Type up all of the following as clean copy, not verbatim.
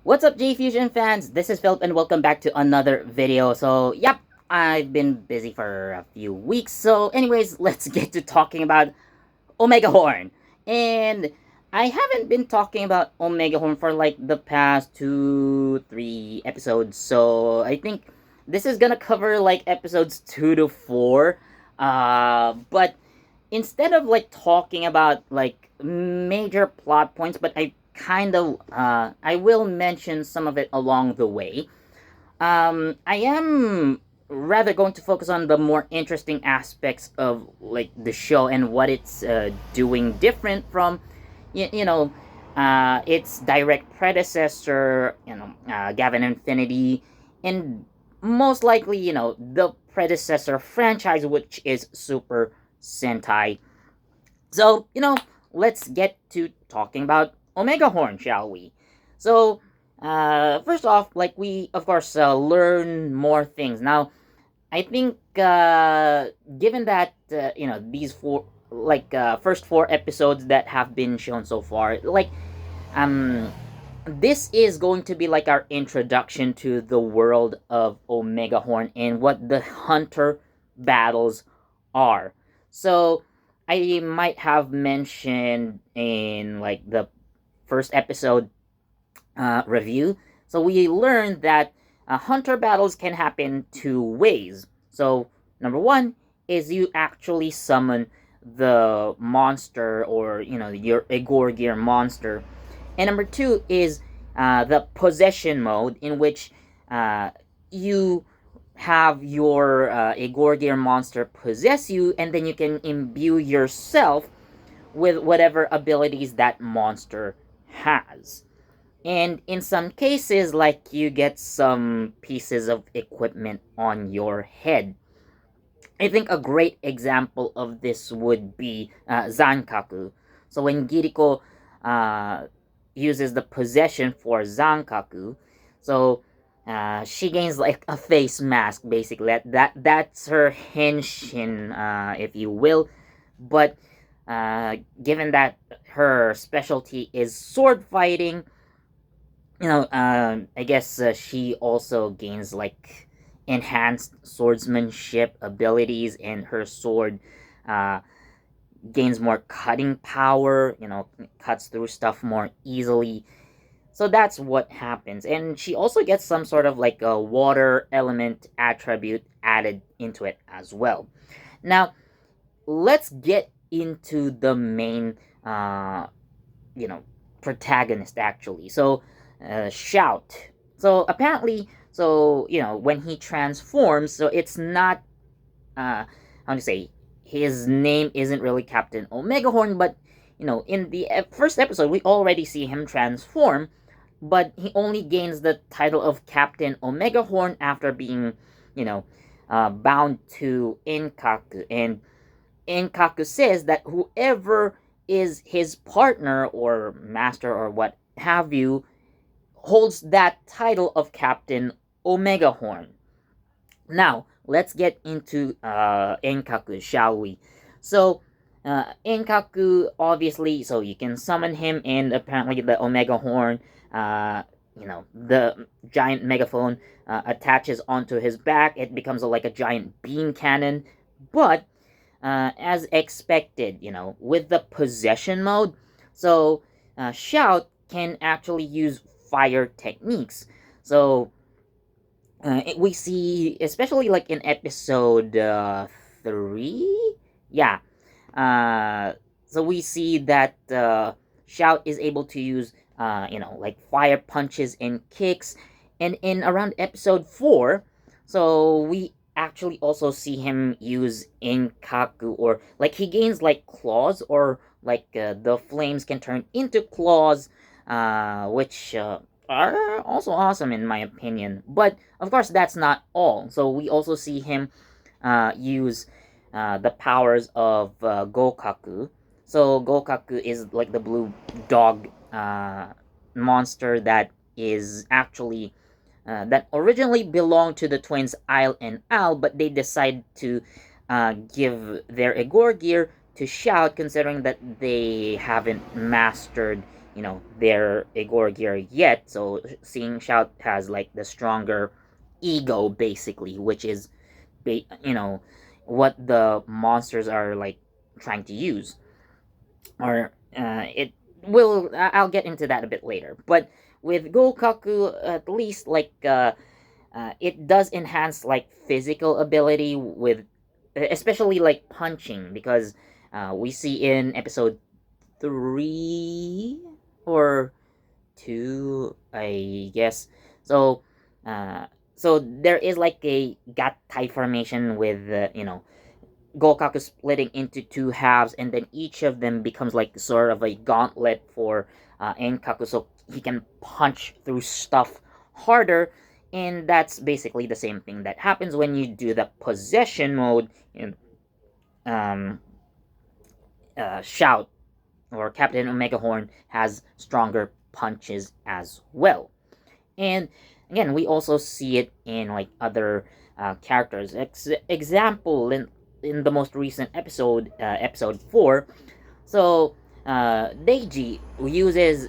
What's up, JEFusion fans? This is Philip, and welcome back to another video. So, yep, I've been busy for a few weeks. So, anyways, let's get to talking about Omegahorn. And I haven't been talking about Omegahorn for like the past 2, 3 episodes. So, I think this is gonna cover like episodes 2 to 4. But instead of like talking about like major plot points, but I will mention some of it along the way. I am rather going to focus on the more interesting aspects of like the show and what it's doing different from its direct predecessor, Gavin Infinity, and most likely the predecessor franchise, which is Super Sentai. So, let's get to talking about Omegahorn, shall we? So, first off, like, we, of course, learn more things. Now, I think, given that, these first 4 episodes that have been shown so far, um, this is going to be like our introduction to the world of Omegahorn and what the hunter battles are. So I might have mentioned in like the first episode review. So we learned that hunter battles can happen 2 ways. So number one is you actually summon the monster, or your Igor Gear monster, and number two is the possession mode, in which you have your Igorgir monster possess you, and then you can imbue yourself with whatever abilities that monster has. And in some cases, like, you get some pieces of equipment on your head. I think a great example of this would be Zankaku. So when Giriko uh, uses the possession for Zankaku, so she gains like a face mask, basically. That's her henshin, if you will. But given that her specialty is sword fighting, I guess she also gains like enhanced swordsmanship abilities, and her sword uh, gains more cutting power, cuts through stuff more easily. So that's what happens. And she also gets some sort of like a water element attribute added into it as well. Now, let's get into the main, you know, protagonist actually. So, Shout. So apparently, when he transforms, so it's not, how to say, his name isn't really Captain Omegahorn, but in the first episode, we already see him transform, but he only gains the title of Captain Omegahorn after being, you know, bound to Enkaku. And Enkaku says that whoever is his partner or master or what have you holds that title of Captain Omegahorn. Now, let's get into Enkaku, shall we? So, Enkaku, obviously, so you can summon him, and apparently the Omega Horn, the giant megaphone attaches onto his back. It becomes like a giant beam cannon. But, as expected, with the possession mode, so Shout can actually use fire techniques. So, we see, especially like in episode 3, yeah. Uh, so we see that Shout is able to use, like fire punches and kicks, and in around episode 4, so we actually also see him use Inkaku, or like he gains like claws, or like the flames can turn into claws, which are also awesome in my opinion. But of course, that's not all. So we also see him use the powers of Gokaku. So Gokaku is like the blue dog monster that is actually that originally belonged to the twins Isle and Al, but they decide to give their Igor gear to Shout, considering that they haven't mastered their Igor gear yet. So seeing Shout has like the stronger ego basically, which is you know what the monsters are like trying to use, or it will. I'll get into that a bit later. But with Gokaku, at least like it does enhance like physical ability with, especially like punching, because we see in episode 3 or 2, I guess. So uh so there is like a gatai formation with Gokaku splitting into two halves, and then each of them becomes like sort of a gauntlet for Enkaku, so he can punch through stuff harder. And that's basically the same thing that happens when you do the possession mode in um, Shout, or Captain Omegahorn has stronger punches as well. And again, we also see it in like other characters. Example in the most recent episode, episode 4. So Deiji uses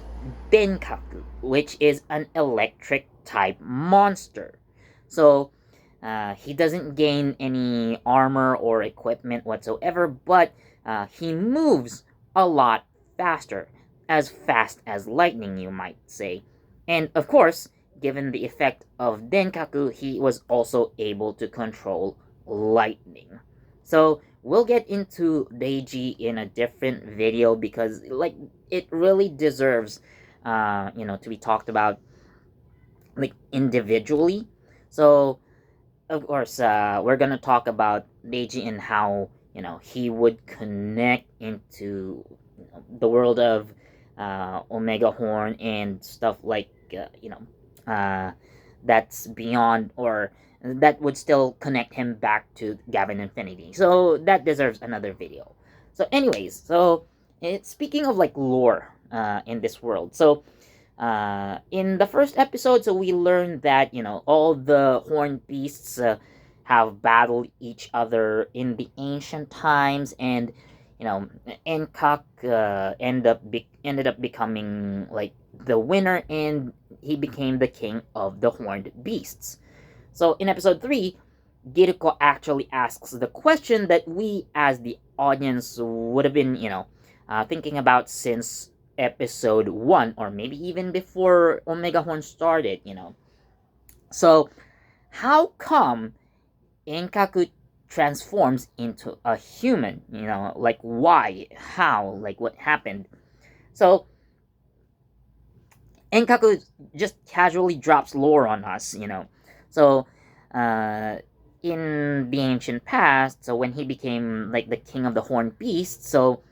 Denkaku, which is an electric type monster. So he doesn't gain any armor or equipment whatsoever, but he moves a lot faster, as fast as lightning, you might say. And of course, given the effect of Denkaku, he was also able to control lightning. So we'll get into Deiji in a different video, because like it really deserves to be talked about like individually. So of course, we're gonna talk about Deiji and how he would connect into the world of Omegahorn and stuff like that's beyond, or that would still connect him back to Gavin Infinity. So that deserves another video. So, anyways, speaking of like lore in this world, so in the first episode, so we learned that all the horned beasts have battled each other in the ancient times, and Enkak ended up becoming like the winner, and he became the king of the horned beasts. So in episode 3, Giruko actually asks the question that we as the audience would have been thinking about since episode 1, or maybe even before Omegahorn started. So how come Enkaku transforms into a human? Like why, how, like what happened? So Enkaku just casually drops lore on us. So uh in the ancient past, so when he became like the king of the horned beast, so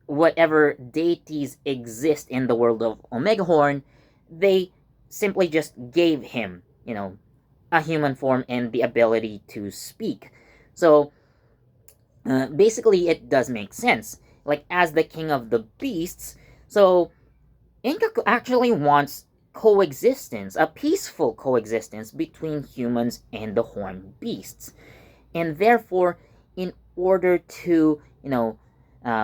whatever deities exist in the world of Omegahorn, they simply just gave him, a human form and the ability to speak. So basically, it does make sense. Like, as the king of the beasts, so Enkaku actually wants coexistence, a peaceful coexistence between humans and the horned beasts. And therefore, in order to,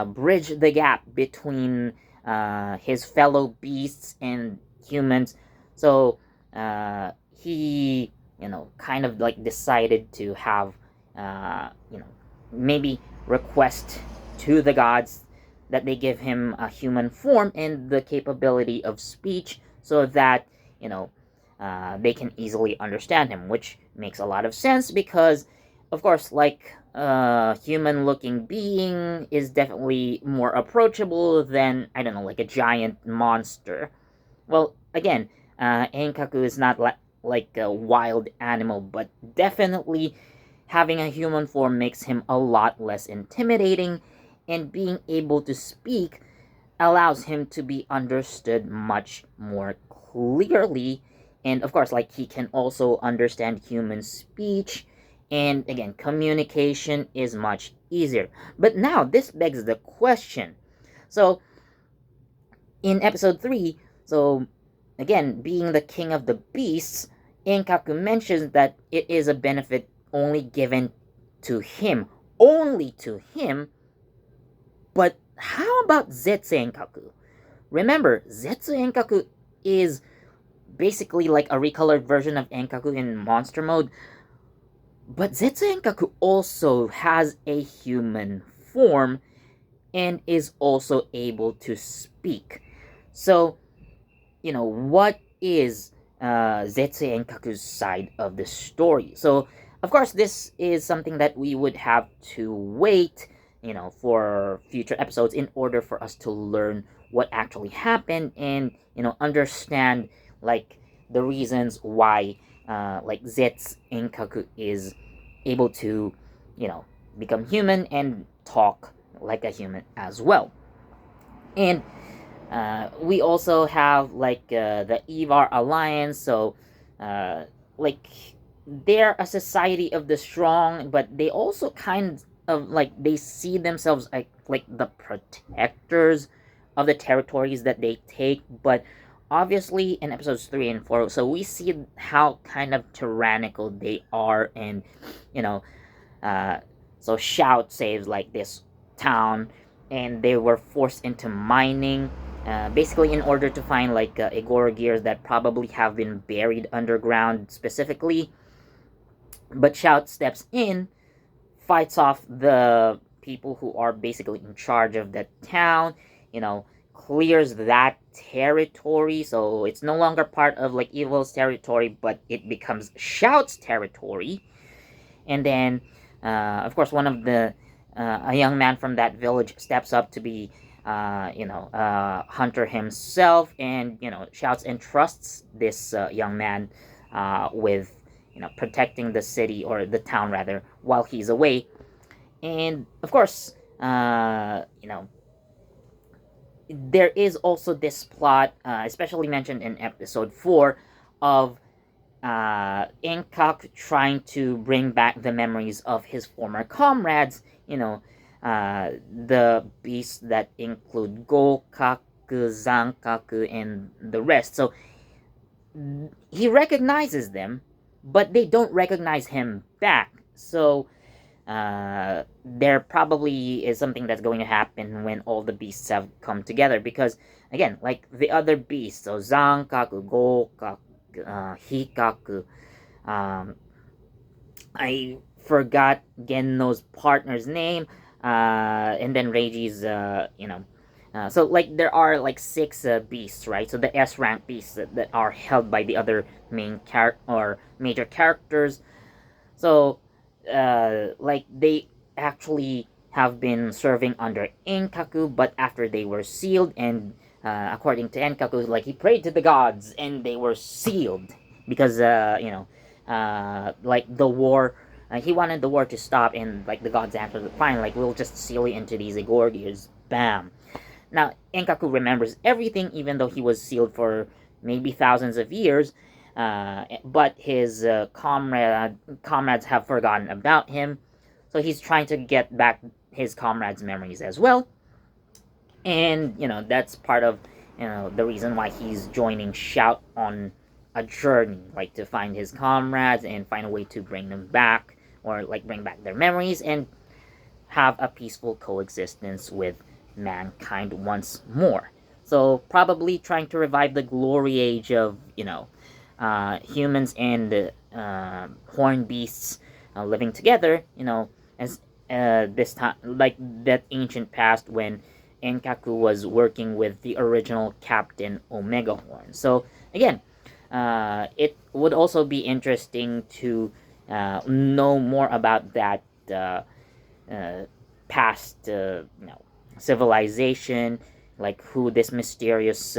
bridge the gap between his fellow beasts and humans, so he, kind of like decided to have, maybe request to the gods that they give him a human form and the capability of speech, so that they can easily understand him, which makes a lot of sense because, of course, like a human looking being is definitely more approachable than, I don't know, like a giant monster. Well, again, Enkaku is not like a wild animal, but definitely having a human form makes him a lot less intimidating, and being able to speak allows him to be understood much more clearly. And of course, like, he can also understand human speech, and again, communication is much easier. But now this begs the question. So in episode 3, so again, being the king of the beasts, Enkaku mentions that it is a benefit only given to him, only to him. But how about Zetsu Enkaku? remember, Zetsu Enkaku is basically like a recolored version of Enkaku in monster mode, but Zetsu Enkaku also has a human form and is also able to speak. So, what is Zetsu Enkaku's side of the story? So, of course, this is something that we would have to wait, for future episodes in order for us to learn what actually happened and, understand, like, the reasons why, like, Zetsu Enkaku is able to, become human and talk like a human as well. And we also have like the Evar Alliance. So, like, they're a society of the strong, but they also kind of like they see themselves like the protectors of the territories that they take. But obviously, in episodes 3 and 4, so we see how kind of tyrannical they are, and you know, so Shout saves like this town, and they were forced into mining, basically in order to find like Agora gears that probably have been buried underground specifically. But Shout steps in, fights off the people who are basically in charge of the town, clears that territory, so it's no longer part of like Evil's territory, but it becomes Shout's territory. And then, of course, one of the a young man from that village steps up to be, Hunter himself, and Shouts and trusts this young man with protecting the city, or the town rather, while he's away. And of course, there is also this plot, especially mentioned in episode 4, of Inkak trying to bring back the memories of his former comrades, the beasts that include Gokaku, Zankaku, and the rest. So he recognizes them, but they don't recognize him back. So there probably is something that's going to happen when all the beasts have come together, because again, like the other beasts, so Zankaku, Gokaku, Hikaku, I forgot Genno's partner's name, and then Reiji's, so like there are like 6 beasts, right? So the S rank beasts that are held by the other main or major characters. So, like they actually have been serving under Enkaku, but after they were sealed, and according to Enkaku, like he prayed to the gods and they were sealed because like the war. He wanted the war to stop, and like the gods answered, fine, like we'll just seal you into these Agorgiers. Bam. Now Enkaku remembers everything, even though he was sealed for maybe thousands of years. But his comrades have forgotten about him, so he's trying to get back his comrades' memories as well. And that's part of the reason why he's joining Shout on a journey, like to find his comrades and find a way to bring them back, or like bring back their memories and have a peaceful coexistence with mankind once more. So probably trying to revive the glory age of humans and horned beasts living together, as this time, like that ancient past when Enkaku was working with the original Captain Omegahorn. So again, it would also be interesting to know more about that past, civilization, like who this mysterious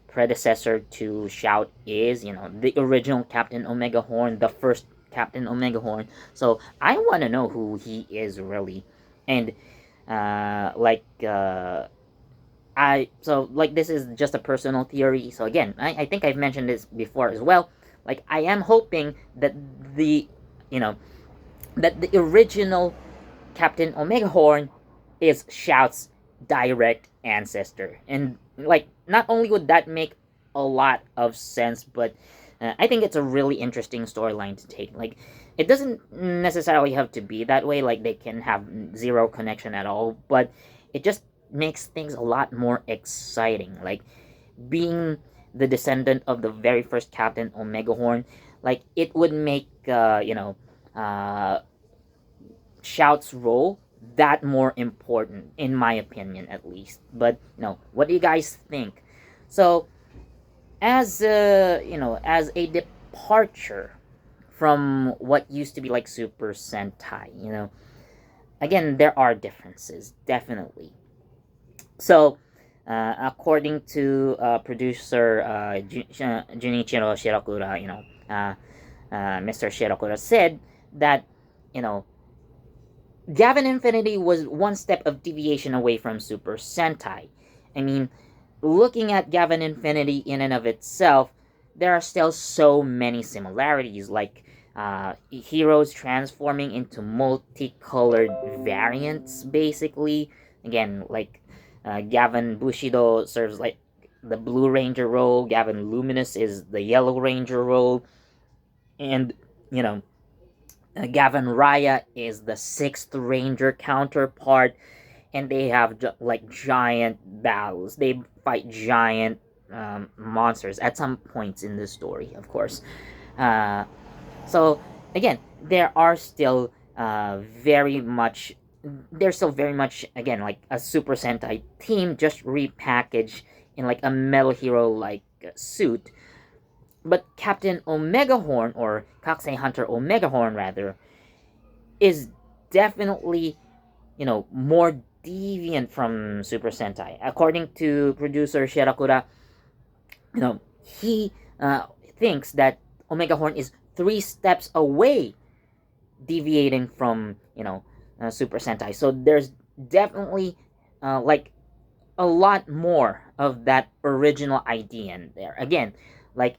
predecessor to Shout is, the original Captain Omegahorn, the first Captain Omegahorn. So I want to know who he is really. And this is just a personal theory. So again, I think I've mentioned this before as well. Like I am hoping that the original Captain Omegahorn is Shout's direct ancestor. And like not only would that make a lot of sense, but I think it's a really interesting storyline to take. Like it doesn't necessarily have to be that way, like they can have zero connection at all, but it just makes things a lot more exciting. Like being the descendant of the very first Captain Omegahorn, like it would make uh, Shout's role that more important, in my opinion, at least. But what do you guys think? So, as a departure from what used to be like Super Sentai, again there are differences, definitely. So, according to producer Junichiro Shirokura, Mr. Shirokura said that you know Gavin Infinity was one step of deviation away from Super Sentai. I mean, looking at Gavin Infinity in and of itself, there are still so many similarities, like heroes transforming into multicolored variants, basically. Again, like Gavin Bushido serves like the Blue Ranger role, Gavin Luminous is the Yellow Ranger role, and, you know, Gavin Raya is the Sixth Ranger counterpart, and they have like giant battles. They fight giant monsters at some points in the story, of course. Uh, so again, there are still very much. There's still very much again like a Super Sentai team just repackaged in like a Metal Hero like suit. But Captain Omegahorn, or Kakusei Hunter Omegahorn rather, is definitely more deviant from Super Sentai. According to producer Shirakura, he thinks that Omega Horn is 3 steps away deviating from Super Sentai. So there's definitely like a lot more of that original idea in there. Again, like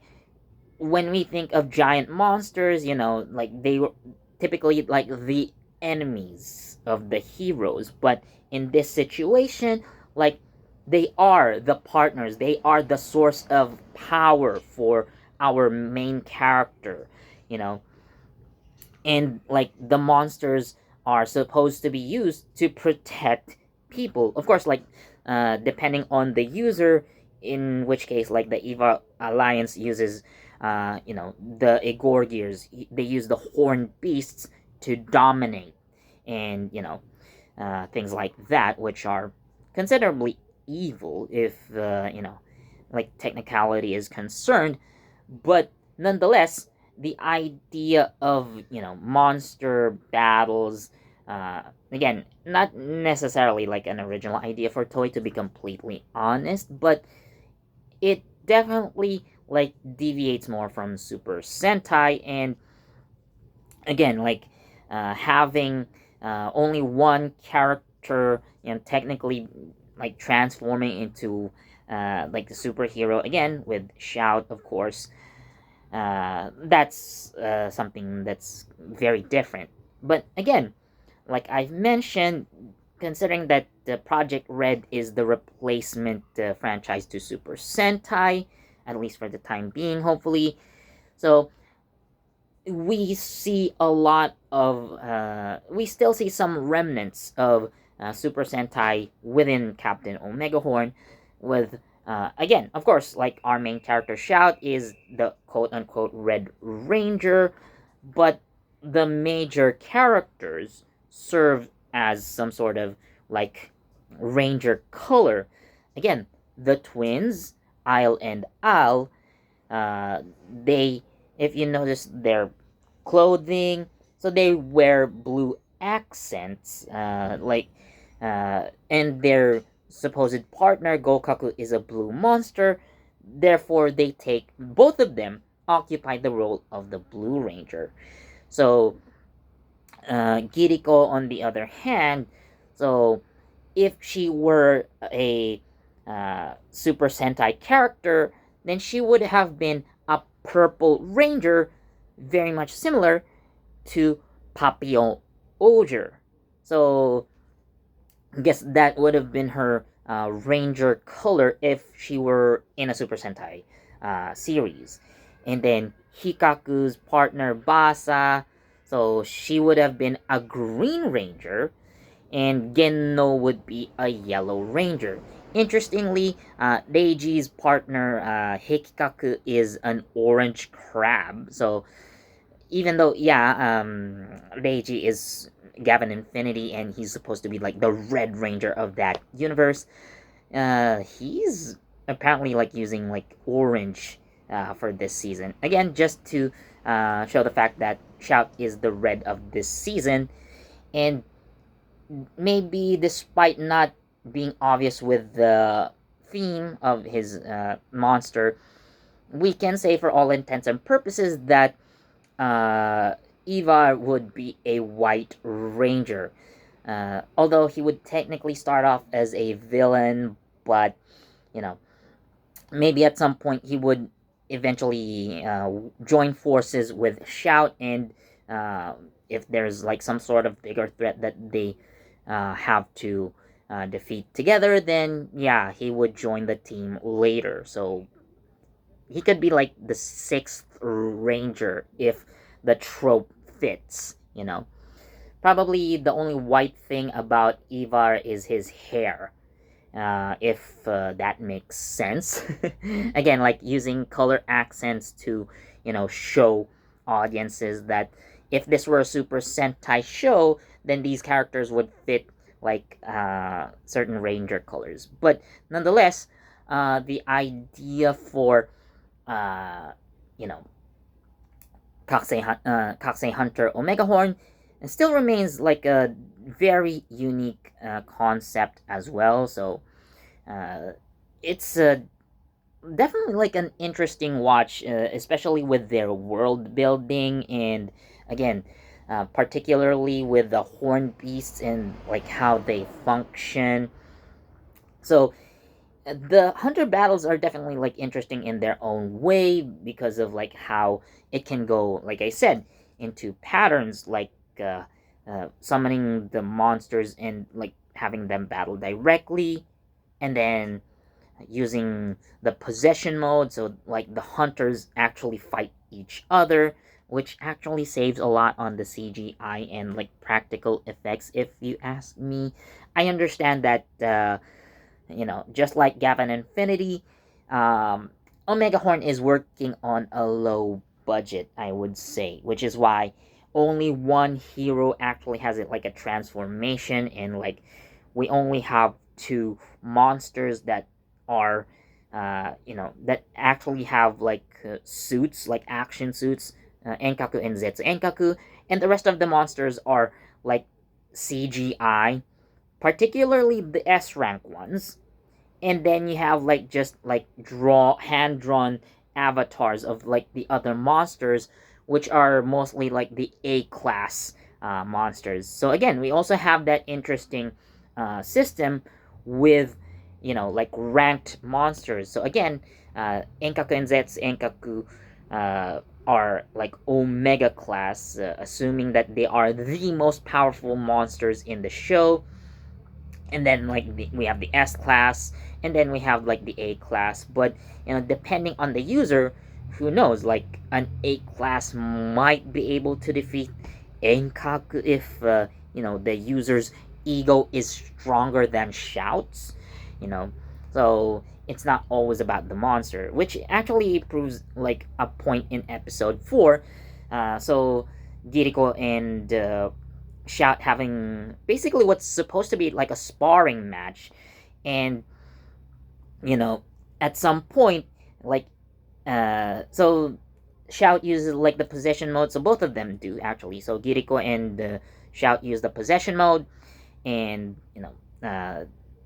when we think of giant monsters, like they were typically like the enemies of the heroes, but in this situation, like they are the partners, they are the source of power for our main character, you know, and like the monsters are supposed to be used to protect people. Of course, like depending on the user, in which case, like the Eva Alliance uses, the Egorgiers. They use the horned beasts to dominate, and things like that, which are considerably evil if like technicality is concerned. But nonetheless, the idea of monster battles, again, not necessarily like an original idea for Toy, to be completely honest, but it definitely like deviates more from Super Sentai. And again, like having only one character, technically like transforming into like the superhero again with Shout, of course. That's something that's very different. But again, like I've mentioned, considering that the Project Red is the replacement franchise to Super Sentai, at least for the time being, hopefully. So we see a lot of, we still see some remnants of Super Sentai within Captain Omegahorn, with again, of course, like our main character Shout is the quote unquote Red Ranger, but the major characters serve as some sort of like Ranger color. Again, the twins, Isle and Al, they, if you notice their clothing, so they wear blue accents, and their supposed partner Gokaku is a blue monster. Therefore, they take, both of them occupy the role of the Blue Ranger. So Giriko, on the other hand, so if she were a Super Sentai character, then she would have been a Purple Ranger, very much similar to Papillon Auger. So I guess that would have been her Ranger color if she were in a Super Sentai series. And then Hikaku's partner Basa, so she would have been a Green Ranger. and Genno would be a Yellow Ranger. Interestingly, Reiji's partner Hikikaku is an orange crab. So even though, yeah, Reiji is Gavin Infinity and he's supposed to be like the Red Ranger of that universe, he's apparently like using like orange for this season. Again, just to show the fact that Shout is the red of this season, and maybe despite not being obvious with the theme of his monster, we can say for all intents and purposes that Ivar would be a white ranger. Although he would technically start off as a villain, but you know, maybe at some point he would eventually join forces with Shout, and uh, if there's like some sort of bigger threat that they have to defeat together, then yeah, he would join the team later. So he could be like the sixth ranger if the trope fits, you know. Probably the only white thing about Ivar is his hair, if that makes sense. Again, like using color accents to, show audiences that if this were a Super Sentai show, then these characters would fit like certain ranger colors. But nonetheless, the idea for uh, you know Kakusei Hunter Omegahorn still remains like a very unique concept as well. So uh, it's definitely like an interesting watch, especially with their world building and again, particularly with the horned beasts and like how they function. So the hunter battles are definitely like interesting in their own way because of like how it can go, like I said, into patterns like summoning the monsters and like having them battle directly, and then using the possession mode, so like the hunters actually fight each other, which actually saves a lot on the CGI and like practical effects, if you ask me. I understand that just like Gavin Infinity, Omega Horn is working on a low budget, I would say, which is why only one hero actually has it like a transformation, and like we only have two monsters that are, that actually have like suits, like action suits, Enkaku and Zetsu Enkaku, and the rest of the monsters are like CGI, particularly the S rank ones, and then you have like just like hand drawn avatars of like the other monsters, which are mostly like the A class monsters. So again, we also have that interesting system with like ranked monsters. So again, Enkaku and Zetsu Enkaku are like Omega class, assuming that they are the most powerful monsters in the show, and then like we have the S class, and then we have like the A class. But depending on the user, who knows, like an A class might be able to defeat Enkaku if the user's ego is stronger than Shout's, you know. So it's not always about the monster, which actually proves like a point in episode 4. So Giriko and Shout having basically what's supposed to be like a sparring match, and you know at some point, like so Shout uses like the possession mode, so both of them do actually. So Giriko and Shout use the possession mode, and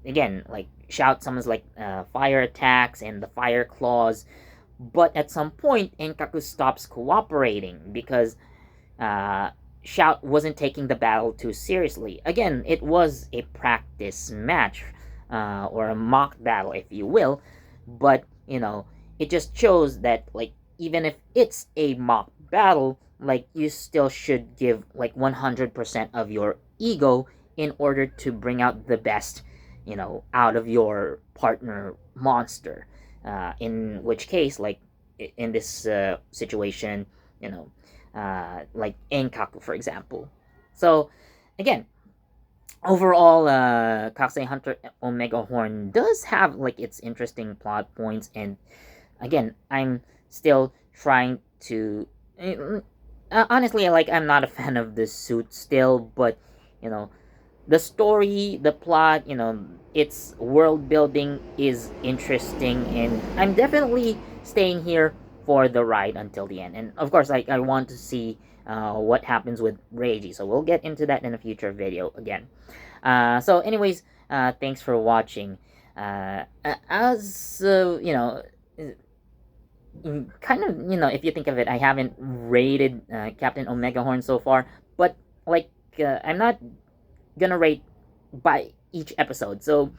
again, like Shout summons like fire attacks and the fire claws, but at some point Enkaku stops cooperating because uh, Shout wasn't taking the battle too seriously. Again, it was a practice match, or a mock battle, if you will, but it just shows that like even if it's a mock battle, like you still should give like 100% of your ego in order to bring out the best, out of your partner monster. In which case, like in this situation, like Enkaku, for example. So, again, overall, Kakusei Hunter Omegahorn does have like its interesting plot points, and again, I'm still trying to. Honestly, like I'm not a fan of the suit still, but you know, the story, the plot, its world building is interesting, and I'm definitely staying here for the ride until the end. And of course, I want to see what happens with Reiji, so we'll get into that in a future video again. So, anyways, thanks for watching. As kind of, if you think of it, I haven't rated Captain Omegahorn so far, but like, I'm not gonna rate by each episode. So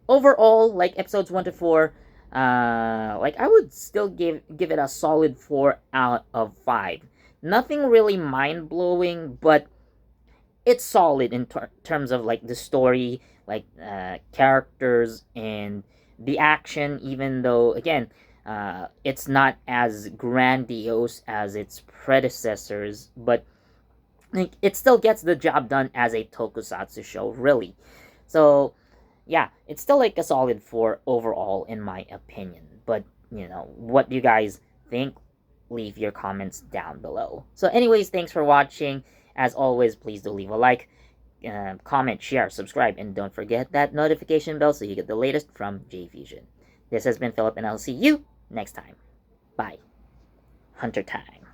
overall, like episodes 1 to 4, like I would still give it a solid 4 out of 5. Nothing really mind blowing, but it's solid in terms of like the story, like characters and the action. Even though again, it's not as grandiose as its predecessors, but like, it still gets the job done as a tokusatsu show, really. So yeah, it's still like a solid 4 overall in my opinion. But what do you guys think? Leave your comments down below. So anyways, thanks for watching. As always, please do leave a like, comment, share, subscribe, and don't forget that notification bell so you get the latest from JEFusion. This has been Philip, and I'll see you next time. Bye. Hunter time.